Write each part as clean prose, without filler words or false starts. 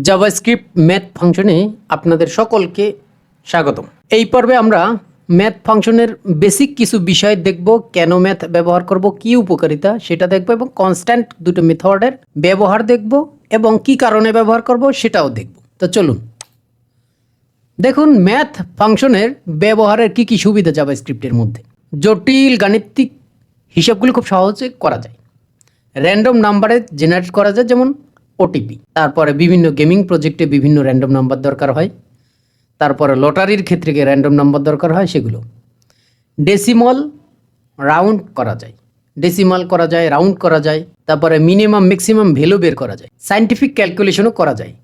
JavaScript math ফাংশনে আপনাদের সকলকে স্বাগতম। এই পর্বে আমরা ম্যাথ ফাংশনের বেসিক কিছু বিষয় দেখব, কেন ম্যাথ ব্যবহার করব, কি উপকারিতা সেটা দেখব এবং কনস্ট্যান্ট দুটো মেথডের ব্যবহার দেখব এবং কি কারণে ব্যবহার করব সেটাও দেখব। তো চলুন দেখুন ম্যাথ ফাংশনের ব্যবহারের কি কি সুবিধা জাভাস্ক্রিপ্টের মধ্যে। জটিল গাণিতিক হিসাবগুলো খুব সহজে করা যায়, র্যান্ডম নাম্বারে জেনারেট করা যায়, যেমন ওটিপি। তারপরে বিভিন্ন গেমিং প্রজেক্টে বিভিন্ন র্যান্ডম নাম্বার দরকার হয়, তারপরে লটারির ক্ষেত্রে গিয়ে র্যান্ডম নাম্বার দরকার হয়, সেগুলো ডেসিমাল রাউন্ড করা যায়, ডেসিমাল করা যায়, রাউন্ড করা যায়, তারপরে মিনিমাম ম্যাক্সিমাম ভ্যালু বের করা যায়, সায়েন্টিফিক ক্যালকুলেশনও করা যায়।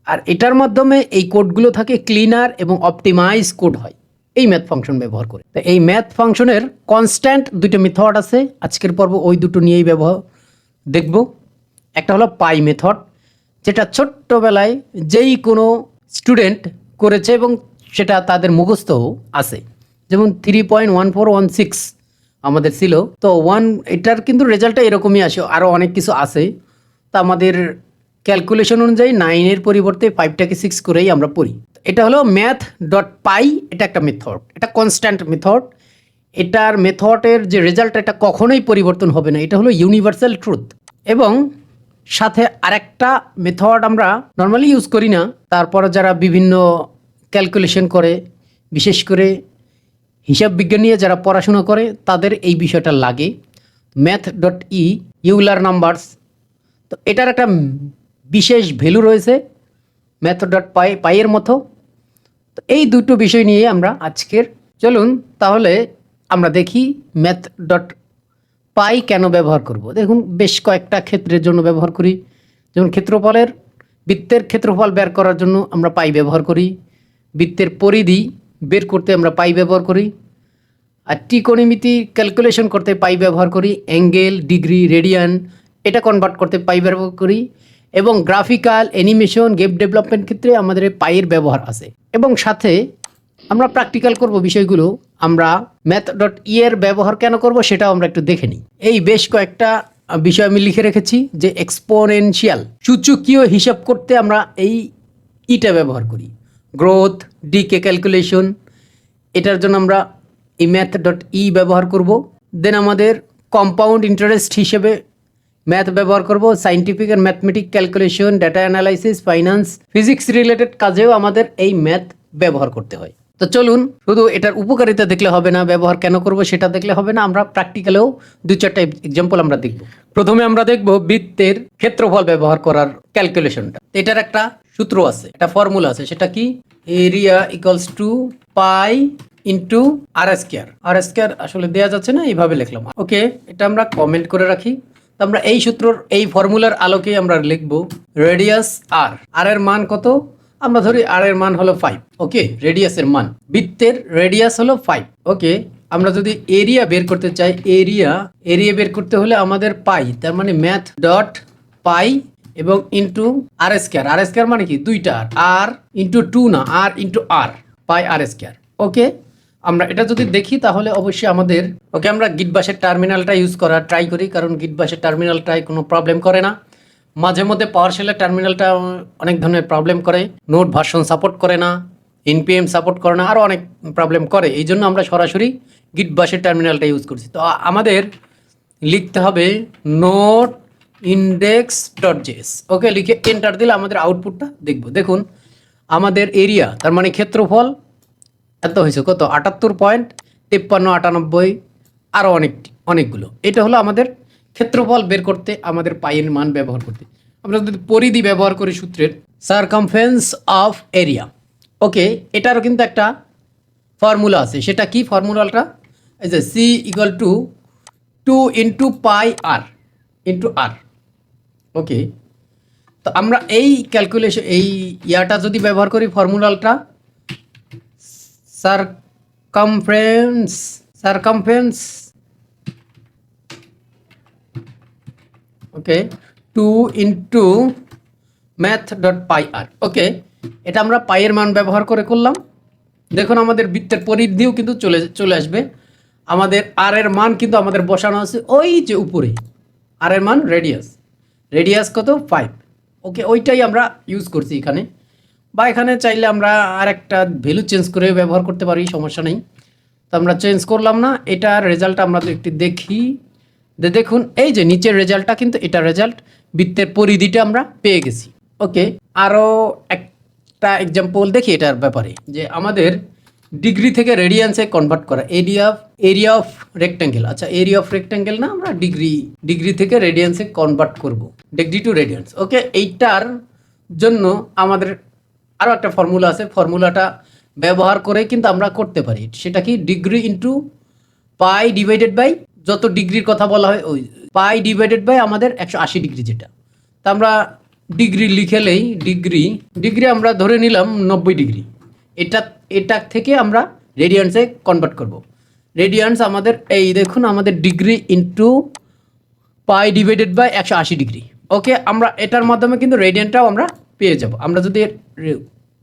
আর এটার মাধ্যমে এই কোডগুলো থাকে ক্লিনার এবং অপটিমাইজ কোড হয় এই ম্যাথ ফাংশন ব্যবহার করে। তো এই ম্যাথ ফাংশনের কনস্ট্যান্ট দুটো মেথড আছে, আজকের পর্ব ওই দুটো নিয়েই ব্যবহার দেখব। একটা হলো পাই মেথড, যেটা ছোট্টবেলায় যেই কোনো স্টুডেন্ট করেছে এবং সেটা তাদের মুখস্থও আছে, যেমন 3.1416 আমাদের ছিল। তো এটার কিন্তু রেজাল্টটা এরকমই আসে, আরও অনেক কিছু আছে। তা আমাদের ক্যালকুলেশন অনুযায়ী 9-এর পরিবর্তে 5টাকে 6 করেই আমরা পড়ি। এটা হলো ম্যাথ ডট পাই, এটা একটা মেথড, এটা কনস্ট্যান্ট মেথড। এটার মেথডের যে রেজাল্ট এটা কখনোই পরিবর্তন হবে না, এটা হলো ইউনিভার্সাল ট্রুথ। এবং সাথে আরেকটা মেথড আমরা নর্মালি ইউজ করি না, তারপরে যারা বিভিন্ন ক্যালকুলেশন করে, বিশেষ করে হিসাব বিজ্ঞান নিয়ে যারা পড়াশোনা করে তাদের এই বিষয়টা লাগে, ম্যাথ ডট ইউলার নাম্বারস। তো এটার একটা বিশেষ ভ্যালু রয়েছে ম্যাথ ডট পাইয়ের মতো। তো এই দুটো বিষয় নিয়ে আমরা আজকের, চলুন তাহলে আমরা দেখি ম্যাথ ডট পাই কেন ব্যবহার করব। দেখুন বেশ কয়েকটা ক্ষেত্রের জন্য ব্যবহার করি, যেমন বৃত্তের ক্ষেত্রফল বের করার জন্য আমরা পাই ব্যবহার করি, বৃত্তের পরিধি বের করতে আমরা পাই ব্যবহার করি, আর ত্রিকোণমিতি ক্যালকুলেশন করতে পাই ব্যবহার করি, অ্যাঙ্গেল, ডিগ্রি, রেডিয়ান এটা কনভার্ট করতে পাই ব্যবহার করি, এবং গ্রাফিক্যাল, অ্যানিমেশন, গেম ডেভেলপমেন্ট ক্ষেত্রে আমাদের পাইয়ের ব্যবহার আছে। এবং সাথে আমরা প্র্যাকটিক্যাল করব বিষয়গুলো, আমরা ম্যাথ ডট এর ব্যবহার কেন করব সেটাও আমরা একটু দেখে নিই। এই বেশ কয়েকটা বিষয় আমি লিখে রেখেছি, যে এক্সপোনেনশিয়াল সূচকীয় হিসাব করতে আমরা এই ইটা ব্যবহার করি, গ্রোথ, ডিকে ক্যালকুলেশন, এটার জন্য আমরা এই ম্যাথ ডট ব্যবহার করব। দেন আমাদের কম্পাউন্ড ইন্টারেস্ট হিসেবে ম্যাথ ব্যবহার করব, সাইন্টিফিক আর mathematic calculation, data analysis, finance, physics related কাজেও আমাদের এই ম্যাথ ব্যবহার করতে হয়। তো চলুন শুধু এটার উপকারিতা দেখলে হবে না, ব্যবহার কেন করব সেটা দেখলে হবে না, আমরা প্র্যাকটিক্যালেও 2-4টা এক্সাম্পল আমরা দেখব। প্রথমে আমরা দেখব বৃত্তের ক্ষেত্রফল ব্যবহার করার ক্যালকুলেশনটা। এটার একটা সূত্র আছে, একটা ফর্মুলা আছে, সেটা কি? Area equals to pi into r square. R square আসলে দেওয়া যাচ্ছে না, এইভাবে লিখলাম। ওকে, এটা আমরা কমেন্ট করে রাখি। তো আমরা এই সূত্রর এই ফর্মুলার আলোকে আমরা লিখব রেডিয়াস আর এর মান কত? আমরা ধরি আর এর মান হলো 5। ওকে, রেডিয়াসের মান, বৃত্তের রেডিয়াস হলো 5। ওকে, আমরা যদি এরিয়া বের করতে চাই, এরিয়া বের করতে হলে আমাদের পাই, তার মানে ম্যাথ ডট পাই এবং into r square. R square মানে কি? দুইটা আর ইন্টু 2 না, আর ইন্টু আর, পাই আর স্কয়ার। ওকে, আমরা এটা যদি দেখি তাহলে অবশ্যই আমাদের, ওকে, আমরা গিট বাশের টার্মিনালটা ইউজ করার ট্রাই করি, কারণ গিট বাশের টার্মিনালটায় কোনো প্রবলেম করে না। মাঝে মধ্যে পাওয়ার শেলের টার্মিনালটা অনেক ধরনের প্রবলেম করে, নোট ভার্সন সাপোর্ট করে না, এনপিএম সাপোর্ট করে না, আরও অনেক প্রবলেম করে। এই জন্য আমরা সরাসরি গিট বাশের টার্মিনালটা ইউজ করছি। তো আমাদের লিখতে হবে নোট ইন্ডেক্স ডট জেএস। ওকে, লিখে এন্টার দিলে আমাদের আউটপুটটা দেখব। দেখুন আমাদের এরিয়া, তার মানে ক্ষেত্রফল এত হয়েছে, কত? 78.5398, আরও অনেকগুলো। এটা হলো আমাদের ক্ষেত্রফল বের করতে আমাদের পাইয়ের মান ব্যবহার করতে। আমরা যদি পরিধি ব্যবহার করি সূত্রের, সারকামফারেন্স অফ এরিয়া। ওকে, এটারও কিন্তু একটা ফর্মুলা আছে, সেটা কি ফর্মুলাটা? এই যে c equal to 2 into pi r into r. Okay, তো আমরা এই ক্যালকুলেশন, এই ইয়াটা যদি ব্যবহার করি, ফর্মুলাটা সারকামফারেন্স ওকে 2 ইন্টু ম্যাথ ডট পাই আর। ওকে, এটা আমরা পাইয়ের মান ব্যবহার করে করলাম। দেখুন আমাদের বৃত্তের পরিধিও কিন্তু চলে আসবে। আমাদের আর এর মান কিন্তু আমাদের বসানো আছে ওই যে উপরে, আর এর মান রেডিয়াস কত? 5। ওকে, ওইটাই আমরা ইউজ করছি এখানে, বা এখানে চাইলে আমরা আর একটা ভ্যালু চেঞ্জ করে ব্যবহার করতে পারি, সমস্যা নেই। তো আমরা চেঞ্জ করলাম না, এটার রেজাল্ট আমরা একটু দেখি। দেখুন এই যে নিচের রেজাল্টটা কিন্তু এটা রেজাল্ট, বৃত্তের পরিধিটা আমরা পেয়ে গেছি। ওকে, আরও একটা এক্সাম্পল দেখি এটার ব্যাপারে, যে আমাদের ডিগ্রি থেকে রেডিয়ান্সে কনভার্ট করা, এরিয়া অফ রেক্ট্যাঙ্গেল। আচ্ছা, এরিয়া অফ রেক্ট্যাঙ্গেল না, আমরা ডিগ্রি থেকে রেডিয়ান্সে কনভার্ট করব, ডিগ্রি টু রেডিয়ান্স। ওকে, এইটার জন্য আমাদের আরও একটা ফর্মুলা আছে, ফর্মুলাটা ব্যবহার করে কিন্তু আমরা করতে পারি। সেটা কি, degree into pi divided by, যত ডিগ্রির কথা বলা হয় ওই পাই ডিভাইডেড বাই আমাদের 180 ডিগ্রি যেটা। তা আমরা ডিগ্রি লিখেলেই ডিগ্রি আমরা ধরে নিলাম 90 ডিগ্রি। এটা থেকে আমরা রেডিয়ান্সে কনভার্ট করব। রেডিয়ান্স আমাদের এই দেখুন, আমাদের degree into pi divided by 180 degree. Okay, আমরা এটার মাধ্যমে কিন্তু রেডিয়ানটাও আমরা পেয়ে যাব। আমরা যদি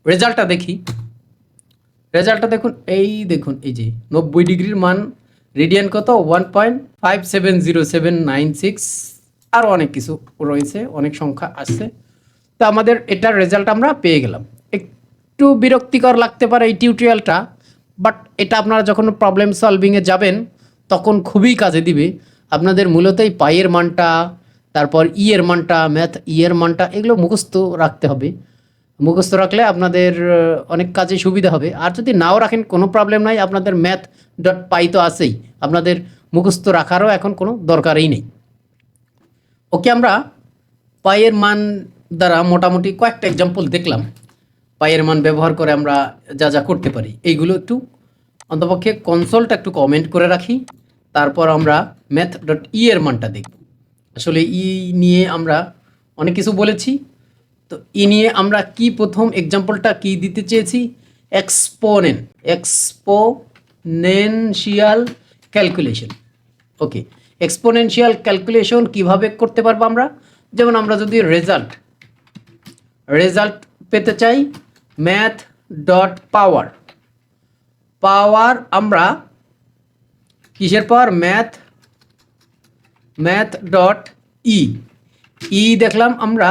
রেজাল্টটা দেখি, রেজাল্টটা দেখুন, এই দেখুন এই যে 90 ডিগ্রির মান, রেডিয়ান কত 1.570796, আরও অনেক কিছু রয়েছে, অনেক সংখ্যা আসছে। তো আমাদের এটার রেজাল্ট আমরা পেয়ে গেলাম। একটু বিরক্তিকর লাগতে পারে এই টিউটোরিয়ালটা, বাট এটা আপনারা যখন প্রবলেম সলভিংয়ে যাবেন তখন খুবই কাজে দিবে আপনাদের। মূলত এই পাইয়ের মানটা, তারপর এর মানটা, ম্যাথ এর মানটা, এগুলো মুখস্থ রাখতে হবে। মুখস্থ রাখলে আপনাদের অনেক কাজে সুবিধা হবে। আর যদি নাও রাখেন কোনো প্রবলেম নাই, আপনাদের ম্যাথ ডট পাই তো আছেই, আপনাদের মুখস্থ রাখারও এখন কোনো দরকারই নেই। ওকে, আমরা পাইয়ের মান দ্বারা মোটামুটি কয়েকটা এক্সাম্পল দেখলাম। পাইয়ের মান ব্যবহার করে আমরা যা যা করতে পারি এইগুলো একটু অন্তপক্ষে কনসোলটা একটু কমেন্ট করে রাখি, তারপর আমরা ম্যাথ ডট এর মানটা দেখব। আসলে নিয়ে আমরা অনেক কিছু বলেছি, তো নিয়ে আমরা কি প্রথম এক্সাম্পলটা কি দিতে চেয়েছি, এক্সপোনেনশিয়াল ক্যালকুলেশন। ওকে, এক্সপোনেনশিয়াল ক্যালকুলেশন কিভাবে করতে পারবো আমরা, যেমন আমরা যদি রেজাল্ট পেতে চাই, ম্যাথ ডট পাওয়ার আমরা কিসের পাওয়ার, ম্যাথ ডট ই দেখলাম আমরা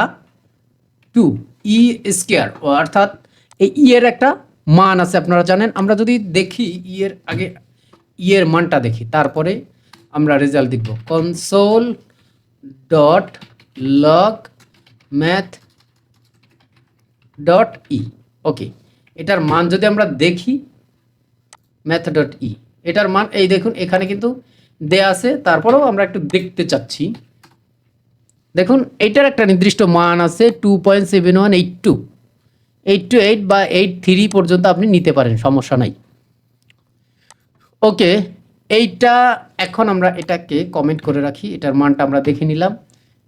2 ই স্কয়ার, অর্থাৎ এই এর একটা মান আছে আপনারা জানেন। আমরা যদি দেখি এর আগে এর মানটা দেখি, তারপরে আমরা রেজাল্ট দেখব। Console dot log math dot E. Okay, এটার মান যদি আমরা দেখি, ম্যাথ ডট ই, এটার মান এই দেখুন এখানে কিন্তু দেয়া আছে, তারপরেও আমরা একটু দেখতে চাচ্ছি। দেখুন এইটার একটা নির্দিষ্ট মান আছে 2.7182 বা 83 পর্যন্ত আপনি নিতে পারেন, সমস্যা নাই। ওকে, এইটা এখন আমরা এটাকে কমেন্ট করে রাখি, এটার মানটা আমরা দেখে নিলাম।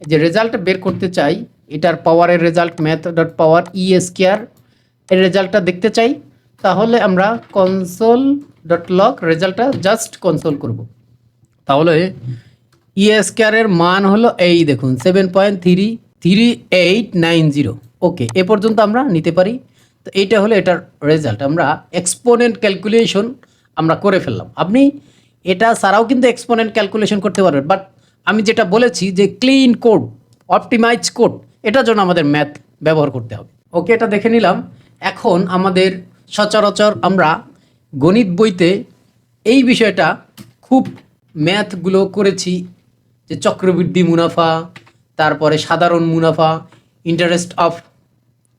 যে রেজাল্ট বের করতে চাই, এটার পাওয়ারের রেজাল্ট ম্যাথ ডট পাওয়ার ই স্কয়ার, এর রেজাল্টটা দেখতে চাই, তাহলে আমরা কনসোল ডট লগ রেজাল্টটা জাস্ট কনসোল করব। তাহলে ই স্কয়ারের মান হলো এই দেখুন 7.33890। ওকে, এ পর্যন্ত আমরা নিতে পারি। তো এইটা হলো এটার রেজাল্ট। আমরা এক্সপোনেন্ট ক্যালকুলেশন আমরা করে ফেললাম। আপনি এটা ছাড়াও কিন্তু এক্সপোনেন্ট ক্যালকুলেশন করতে পারবেন, বাট আমি যেটা বলেছি যে ক্লিন কোড, অপটিমাইজ কোড, এটার জন্য আমাদের ম্যাথ ব্যবহার করতে হবে। ওকে, এটা দেখে নিলাম। এখন আমাদের সচরাচর আমরা গণিত বইতে এই বিষয়টা খুব ম্যাথগুলো করেছি, যে চক্রবৃদ্ধি মুনাফা, তারপরে সাধারণ মুনাফা, interest of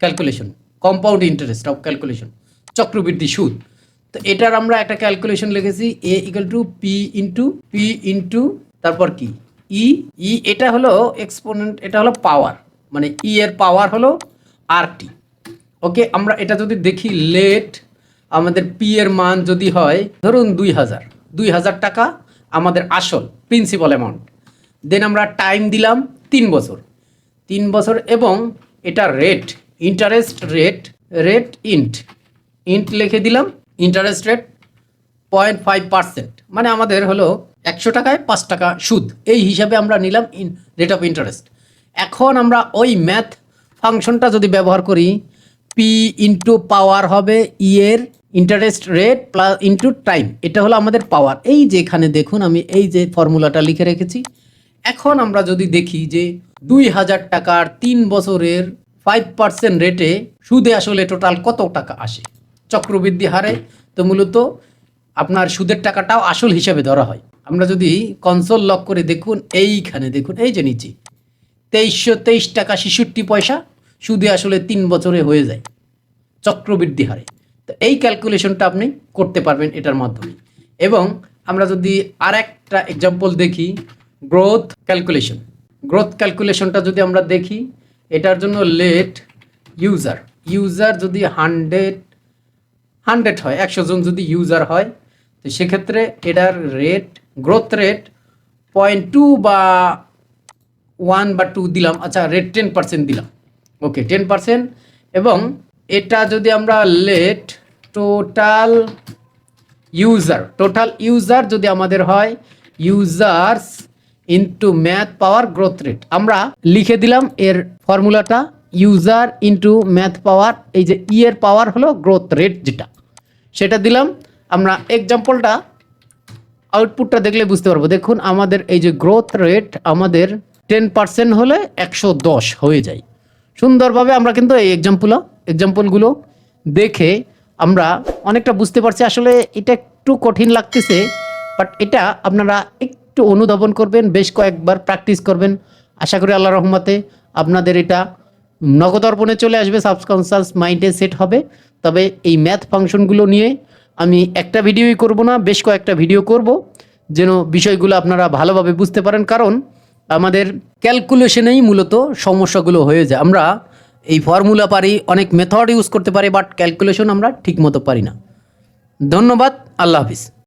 calculation, compound interest of calculation, চক্রবৃদ্ধি সুদ। তো এটার আমরা একটা ক্যালকুলেশন লিখেছি, এ ইকুয়াল টু পি ইন্টু তারপর কি ই, এটা হলো এক্সপোনেন্ট, এটা হলো পাওয়ার, মানে ই এর পাওয়ার হলো আরটি। ওকে, আমরা এটা যদি দেখি, লেট আমাদের পি এর মান যদি হয় ধরুন 2000 টাকা আমাদের আসল প্রিন্সিপাল অ্যামাউন্ট, দেন আমরা টাইম দিলাম 3 বছর, এবং এটা রেট, ইন্টারেস্ট রেট ইন্ট লিখে দিলাম, ইন্টারেস্ট রেট 0.5%, মানে আমাদের হলো 100 টাকায় 5 টাকা সুদ, এই হিসাবে আমরা নিলাম রেট অফ ইন্টারেস্ট। এখন আমরা ওই ম্যাথ ফাংশনটা যদি ব্যবহার করি, পি ইন্টু পাওয়ার হবে ই এর interest rate plus into time, এটা হলো আমাদের পাওয়ার। এই যে এখানে দেখুন আমি এই যে ফর্মুলাটা লিখে রেখেছি। এখন আমরা যদি দেখি যে 2000 টাকার 3 বছরের 5% রেটে সুদে আসলে টোটাল কত টাকা আসে চক্রবৃদ্ধি হারে। তো মূলত আপনার সুদের টাকাটাও আসল হিসাবে ধরা হয়। আমরা যদি কনসোল লক করে দেখুন, এইখানে দেখুন, এই যে নিচে 2323 টাকা 66 পয়সা সুদে আসলে 3 বছরে হয়ে যায় চক্রবৃদ্ধি হারে। তো এই ক্যালকুলেশনটা আপনি করতে পারবেন এটার মাধ্যমে। এবং আমরা যদি আর একটা এক্সাম্পল দেখি, গ্রোথ ক্যালকুলেশনটা যদি আমরা দেখি, এটার জন্য লেট ইউজার যদি 100 হয়, 100 জন যদি ইউজার হয়, তো সেক্ষেত্রে এটার গ্রোথ রেট 0.2 বা 1 বা 2 দিলাম, আচ্ছা রেট 10% দিলাম, ওকে 10%। এবং এটা যদি আমরা লেট টোটাল ইউজার যদি আমাদের হয় ইউজার্স ইনটু ম্যাথ পাওয়ার গ্রোথ রেট, আমরা লিখে দিলাম এর ফর্মুলাটা, ইউজার ইনটু ম্যাথ পাওয়ার, এই যে এর পাওয়ার হলো গ্রোথ রেট যেটা, সেটা দিলাম। আমরা এক্সাম্পলটা আউটপুটটা দেখলে বুঝতে পারবো। দেখুন আমাদের এই যে গ্রোথ রেট আমাদের 10% হলে 110 হয়ে যায়। সুন্দরভাবে আমরা কিন্তু এই এক্সাম্পলগুলো দেখে আমরা অনেকটা বুঝতে পারছি। আসলে এটা একটু কঠিন লাগতেছে, বাট এটা আপনারা একটু অনুধাবন করবেন, বেশ কয়েকবার প্র্যাকটিস করবেন, আশা করি আল্লাহর রহমতে আপনাদের এটা নগদর্পণে চলে আসবে, সাবকনশাস মাইন্ডে সেট হবে। তবে এই ম্যাথ ফাংশনগুলো নিয়ে আমি একটা ভিডিওই করব না, বেশ কয়েকটা ভিডিও করব, যেন বিষয়গুলো আপনারা ভালোভাবে বুঝতে পারেন। কারণ আমাদের ক্যালকুলেশনেই মূলত সমস্যাগুলো হয়ে যায়। আমরা এই ফর্মুলা পারি, অনেক মেথড ইউজ করতে পারি, বাট ক্যালকুলেশন আমরা ঠিকমতো পারি না। ধন্যবাদ, আল্লাহ হাফিজ।